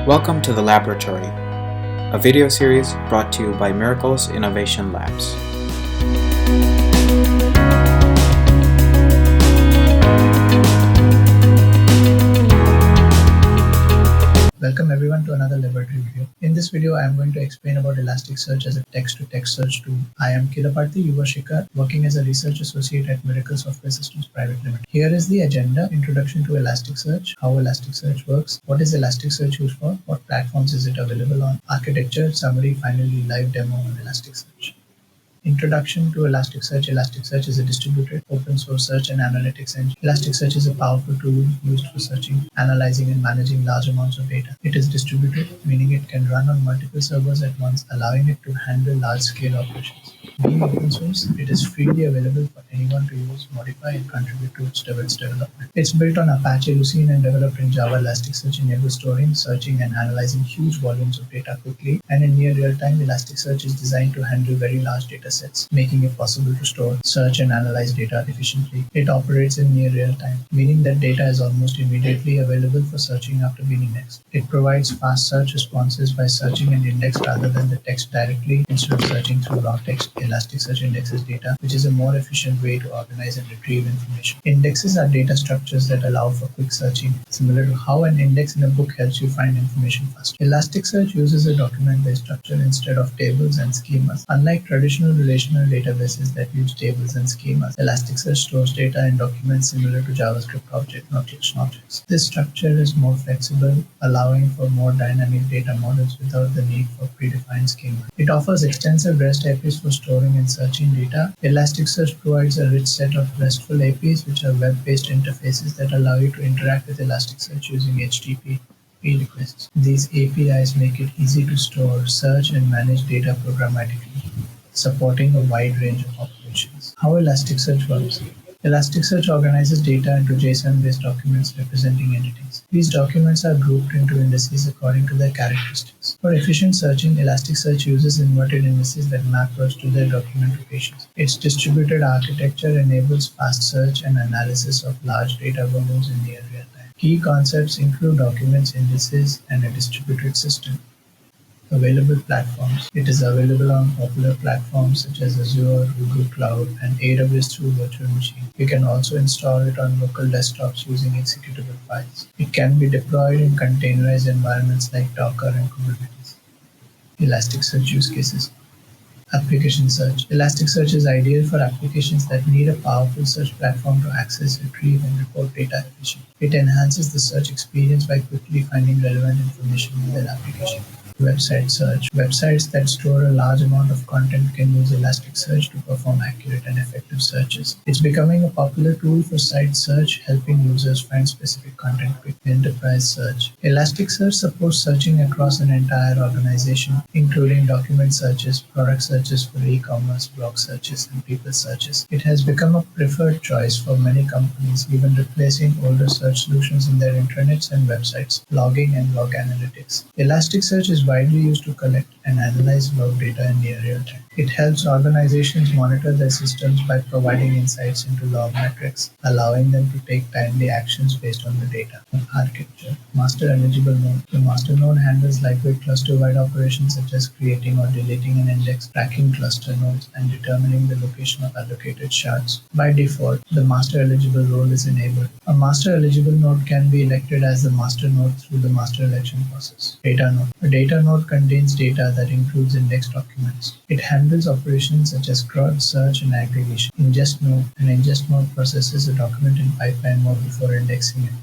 Welcome to The Laboratory, a video series brought to you by Miracles Innovation Labs. Welcome everyone to another laboratory video. In this video, I am going to explain about Elasticsearch as a text-to-text search tool. I am Kidaparthi Yuvashikar, working as a research associate at Miracle Software Systems Private Limited. Here is the agenda: introduction to Elasticsearch, how Elasticsearch works, what is Elasticsearch used for, what platforms is it available on, architecture, summary, finally live demo on Elasticsearch. Introduction to Elasticsearch. Elasticsearch is a distributed open source search and analytics engine. Elasticsearch is a powerful tool used for searching, analyzing, and managing large amounts of data. It is distributed, meaning it can run on multiple servers at once, allowing it to handle large-scale operations. Being open source, it is freely available for anyone to use, modify, and contribute to its development. It's built on Apache Lucene and developed in Java. Elasticsearch enables storing, searching, and analyzing huge volumes of data quickly, and in near real time. Elasticsearch is designed to handle very large data sets, making it possible to store, search, and analyze data efficiently. It operates in near real time, meaning that data is almost immediately available for searching after being indexed. It provides fast search responses by searching an index rather than the text directly. Instead of searching through raw text, Elasticsearch indexes data, which is a more efficient way to organize and retrieve information. Indexes are data structures that allow for quick searching, similar to how an index in a book helps you find information faster. Elasticsearch uses a document-based structure instead of tables and schemas. Unlike traditional relational databases that use tables and schemas, Elasticsearch stores data in documents similar to JavaScript objects. This structure is more flexible, allowing for more dynamic data models without the need for predefined schema. It offers extensive REST APIs for storing and searching data. Elasticsearch provides a rich set of RESTful APIs, which are web-based interfaces that allow you to interact with Elasticsearch using HTTP requests. These APIs make it easy to store, search, and manage data programmatically, supporting a wide range of operations. How Elasticsearch works. Elasticsearch organizes data into JSON-based documents representing entities. These documents are grouped into indices according to their characteristics. For efficient searching, Elasticsearch uses inverted indices that map rows to their document locations. Its distributed architecture enables fast search and analysis of large data volumes in near real time. Key concepts include documents, indices, and a distributed system. Available platforms. It is available on popular platforms such as Azure, Google Cloud, and AWS through virtual machine. You can also install it on local desktops using executable files. It can be deployed in containerized environments like Docker and Kubernetes. Elasticsearch use cases. Application search. Elasticsearch is ideal for applications that need a powerful search platform to access, retrieve, and report data efficiently. It enhances the search experience by quickly finding relevant information in their application. Website search. Websites that store a large amount of content can use Elasticsearch to perform accurate and effective searches. It's becoming a popular tool for site search, helping users find specific content quickly. Enterprise search. Elasticsearch supports searching across an entire organization, including document searches, product searches for e-commerce, blog searches, and people searches. It has become a preferred choice for many companies, even replacing older search solutions in their intranets and websites. Logging and log analytics. Elasticsearch is widely used to collect and analyze log data in near real time. It helps organizations monitor their systems by providing insights into log metrics, allowing them to take timely actions based on the data. Architecture. Master eligible node. The master node handles lightweight cluster-wide operations such as creating or deleting an index, tracking cluster nodes, and determining the location of allocated shards. By default, the master eligible role is enabled. A master eligible node can be elected as the master node through the master election process. Data node. A data node contains data that includes indexed documents. It handles operations such as crawl, search, and aggregation. Ingest node. An ingest node processes a document in pipeline mode before indexing it.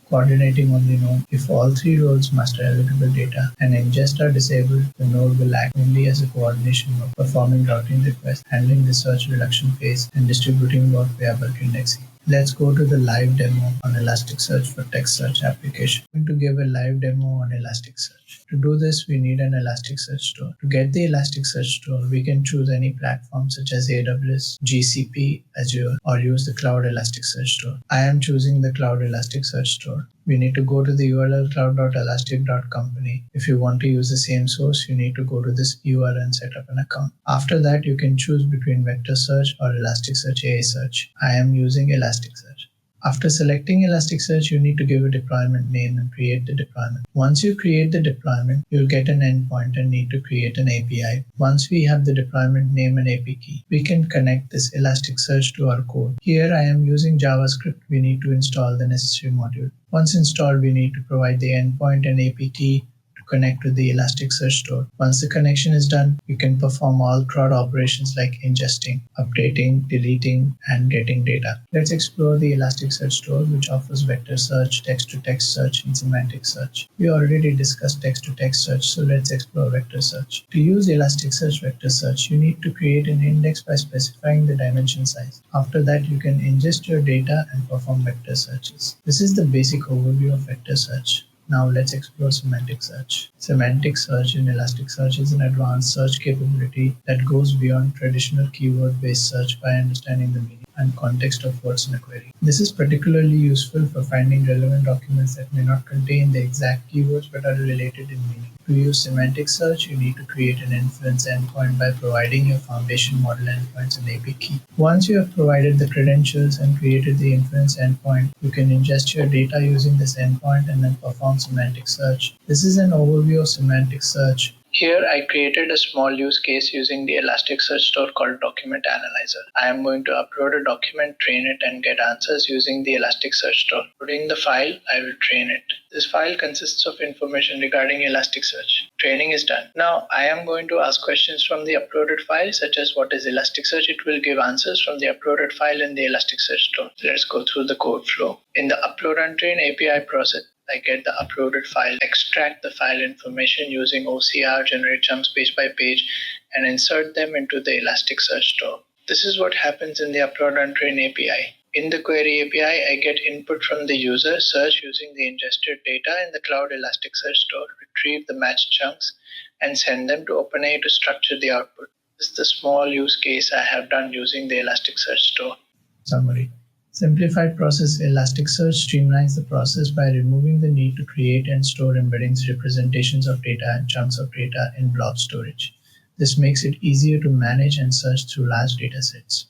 Coordinating only node. If all three roles, master eligible data and ingest, are disabled, the node will act only as a coordination node, performing routing requests, handling the search reduction phase, and distributing work via bulk indexing. Let's go to the live demo on Elasticsearch for text search application. I'm going to give a live demo on Elasticsearch. To do this, we need an Elasticsearch store. To get the Elasticsearch store, we can choose any platform such as AWS, GCP, Azure, or use the Cloud Elasticsearch store. I am choosing the Cloud Elasticsearch store. We need to go to the URL cloud.elastic.company. If you want to use the same source, you need to go to this URL and set up an account. After that, you can choose between vector search or Elasticsearch AI search. I am using Elasticsearch. After selecting Elasticsearch, you need to give a deployment name and create the deployment. Once you create the deployment, you'll get an endpoint and need to create an API. Once we have the deployment name and AP key, we can connect this Elasticsearch to our code. Here I am using JavaScript. We need to install the necessary module. Once installed, we need to provide the endpoint and AP key connect to the Elasticsearch store. Once the connection is done, you can perform all CRUD operations like ingesting, updating, deleting, and getting data. Let's explore the Elasticsearch store, which offers vector search, text-to-text search, and semantic search. We already discussed text-to-text search, so let's explore vector search. To use Elasticsearch vector search, you need to create an index by specifying the dimension size. After that, you can ingest your data and perform vector searches. This is the basic overview of vector search. Now let's explore semantic search. Semantic search in Elasticsearch is an advanced search capability that goes beyond traditional keyword-based search by understanding the meaning and context of words in a query. This is particularly useful for finding relevant documents that may not contain the exact keywords but are related in meaning. To use semantic search, you need to create an inference endpoint by providing your foundation model endpoints and AP key. Once you have provided the credentials and created the inference endpoint, you can ingest your data using this endpoint and then perform semantic search. This is an overview of semantic search. Here I created a small use case using the Elasticsearch store called Document Analyzer. I am going to upload a document, train it, and get answers using the Elasticsearch store. Putting the file, I will train it. This file consists of information regarding Elasticsearch. Training is done. Now I am going to ask questions from the uploaded file, such as what is Elasticsearch. It will give answers from the uploaded file in the Elasticsearch store. So let's go through the code flow. In the upload and train API process, I get the uploaded file, extract the file information using OCR, generate chunks page by page, and insert them into the Elasticsearch store. This is what happens in the upload and train API. In the query API, I get input from the user, search using the ingested data in the cloud Elasticsearch store, retrieve the matched chunks, and send them to OpenAI to structure the output. This is the small use case I have done using the Elasticsearch store. Summary. Simplified process. Elasticsearch streamlines the process by removing the need to create and store embeddings, representations of data, and chunks of data in blob storage. This makes it easier to manage and search through large datasets.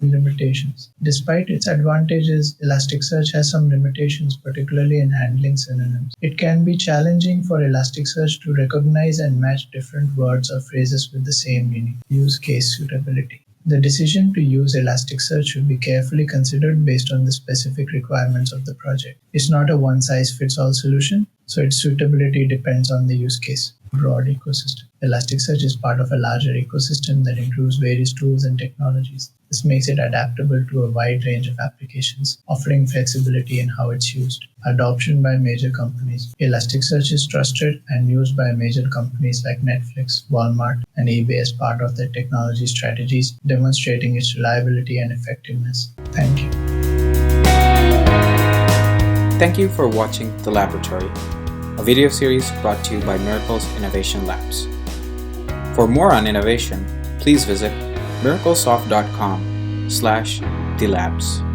Limitations. Despite its advantages, Elasticsearch has some limitations, particularly in handling synonyms. It can be challenging for Elasticsearch to recognize and match different words or phrases with the same meaning. Use case suitability. The decision to use Elasticsearch should be carefully considered based on the specific requirements of the project. It's not a one-size-fits-all solution, so its suitability depends on the use case. Broad ecosystem. Elasticsearch is part of a larger ecosystem that includes various tools and technologies. This makes it adaptable to a wide range of applications, offering flexibility in how it's used. Adoption by major companies. Elasticsearch is trusted and used by major companies like Netflix, Walmart, and eBay as part of their technology strategies, demonstrating its reliability and effectiveness. Thank you. Thank you for watching The Laboratory, a video series brought to you by Miracles Innovation Labs. For more on innovation, please visit miraclesoft.com/thelabs.